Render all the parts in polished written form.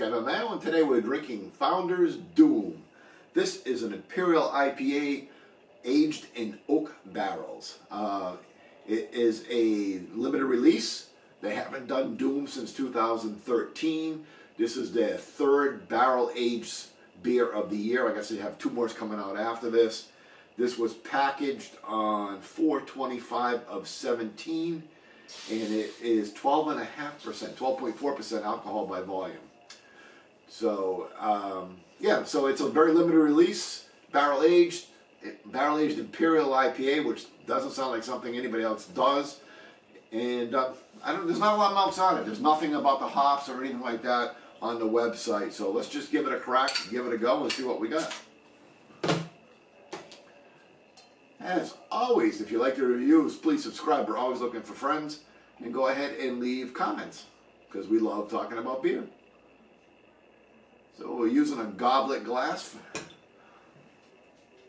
Kevin Mayo, and today we're drinking Founder's Doom. This is an Imperial IPA aged in oak barrels. It is a limited release. They haven't done Doom since 2013. This is their third barrel-aged beer of the year. I guess they have two more coming out after this. This was packaged on 4/25 of 17, and it is 12.5%, 12.4% alcohol by volume. So, so it's a very limited release, barrel-aged Imperial IPA, which doesn't sound like something anybody else does. And there's not a lot of notes on it. There's nothing about the hops or anything like that on the website. So let's just give it a crack, give it a go, and see what we got. As always, if you like the reviews, please subscribe. We're always looking for friends. And go ahead and leave comments, because we love talking about beer. So we're using a goblet glass,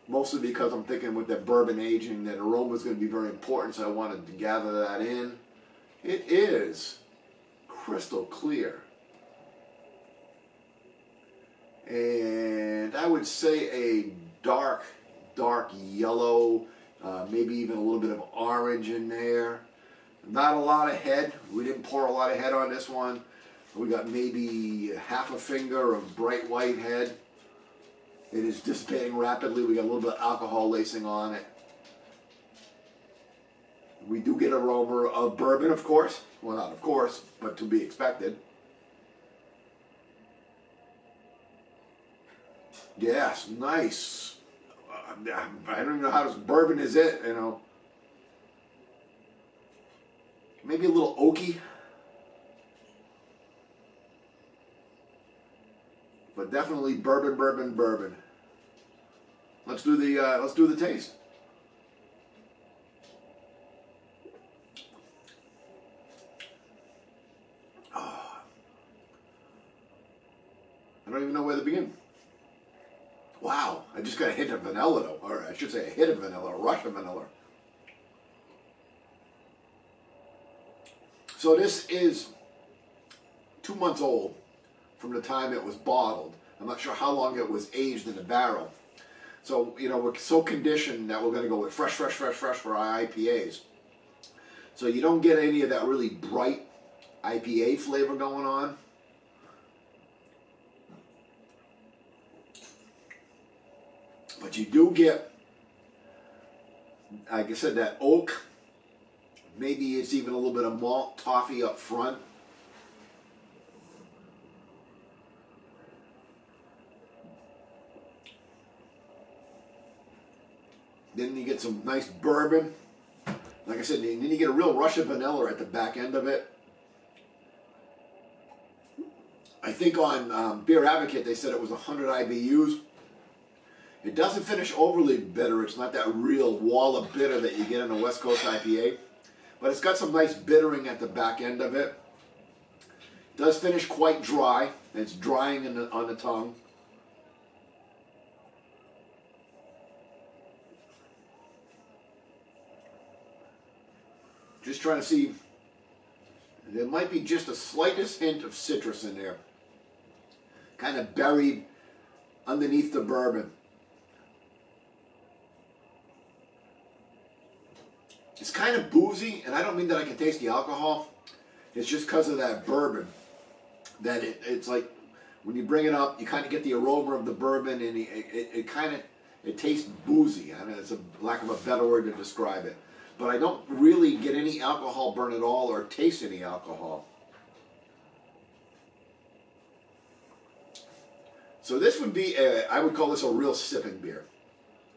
mostly because I'm thinking with that bourbon aging, that aroma is going to be very important, so I wanted to gather that in. It is crystal clear. And I would say a dark yellow, maybe even a little bit of orange in there. Not a lot of head. We didn't pour a lot of head on this one. We got maybe half a finger of bright white head. It is dissipating rapidly. We got a little bit of alcohol lacing on it. We do get aroma of bourbon, of course. Well, not of course, but to be expected. Yes, nice. I don't even know how this bourbon is it, you know. Maybe a little oaky. But definitely bourbon. Let's do the taste. Oh. I don't even know where to begin. Wow, I just got a hint of vanilla though, or I should say a hit of vanilla, a rush of vanilla. So this is 2 months old from the time it was bottled. I'm not sure how long it was aged in the barrel. So, you know, we're so conditioned that we're going to go with fresh for our IPAs. So you don't get any of that really bright IPA flavor going on. But you do get, like I said, that oak. Maybe it's even a little bit of malt toffee up front. Then you get some nice bourbon. Like I said, then you get a real rush of vanilla at the back end of it. I think on Beer Advocate they said it was 100 IBUs. It doesn't finish overly bitter. It's not that real wall of bitter that you get in a West Coast IPA. But it's got some nice bittering at the back end of it. It does finish quite dry. It's drying on the tongue. Just trying to see. There might be just the slightest hint of citrus in there. Kind of buried underneath the bourbon. It's kind of boozy, and I don't mean that I can taste the alcohol. It's just because of that bourbon. That it's like, when you bring it up, you kind of get the aroma of the bourbon, and it tastes boozy. I mean, it's a lack of a better word to describe it. But I don't really get any alcohol burn at all, or taste any alcohol. So this would be, I would call this a real sipping beer.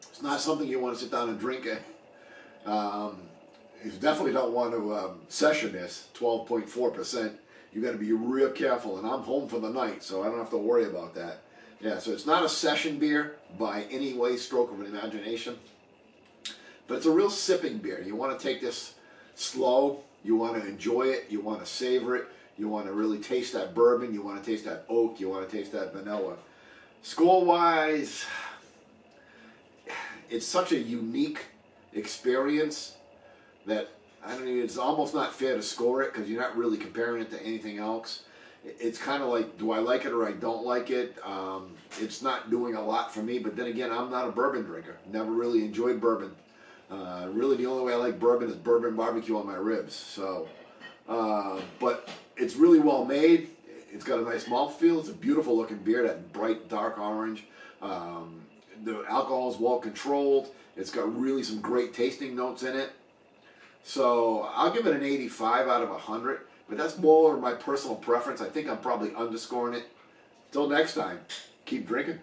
It's not something you want to sit down and drink. You definitely don't want to session this, 12.4%. You got to be real careful, and I'm home for the night, so I don't have to worry about that. Yeah, so it's not a session beer by any way, stroke of an imagination, but it's a real sipping beer. You want to take this slow, you want to enjoy it, you want to savor it, you want to really taste that bourbon, you want to taste that oak, you want to taste that vanilla. Score-wise, it's such a unique experience that it's almost not fair to score it, because you're not really comparing it to anything else. It's kind of like, do I like it or I don't like it? It's not doing a lot for me, but then again, I'm not a bourbon drinker. Never really enjoyed bourbon. Really, the only way I like bourbon is bourbon barbecue on my ribs. So, but it's really well made. It's got a nice mouthfeel. It's a beautiful looking beer, that bright dark orange. The alcohol is well controlled. It's got really some great tasting notes in it. So I'll give it an 85 out of 100. But that's more my personal preference. I think I'm probably underscoring it. Till next time, keep drinking.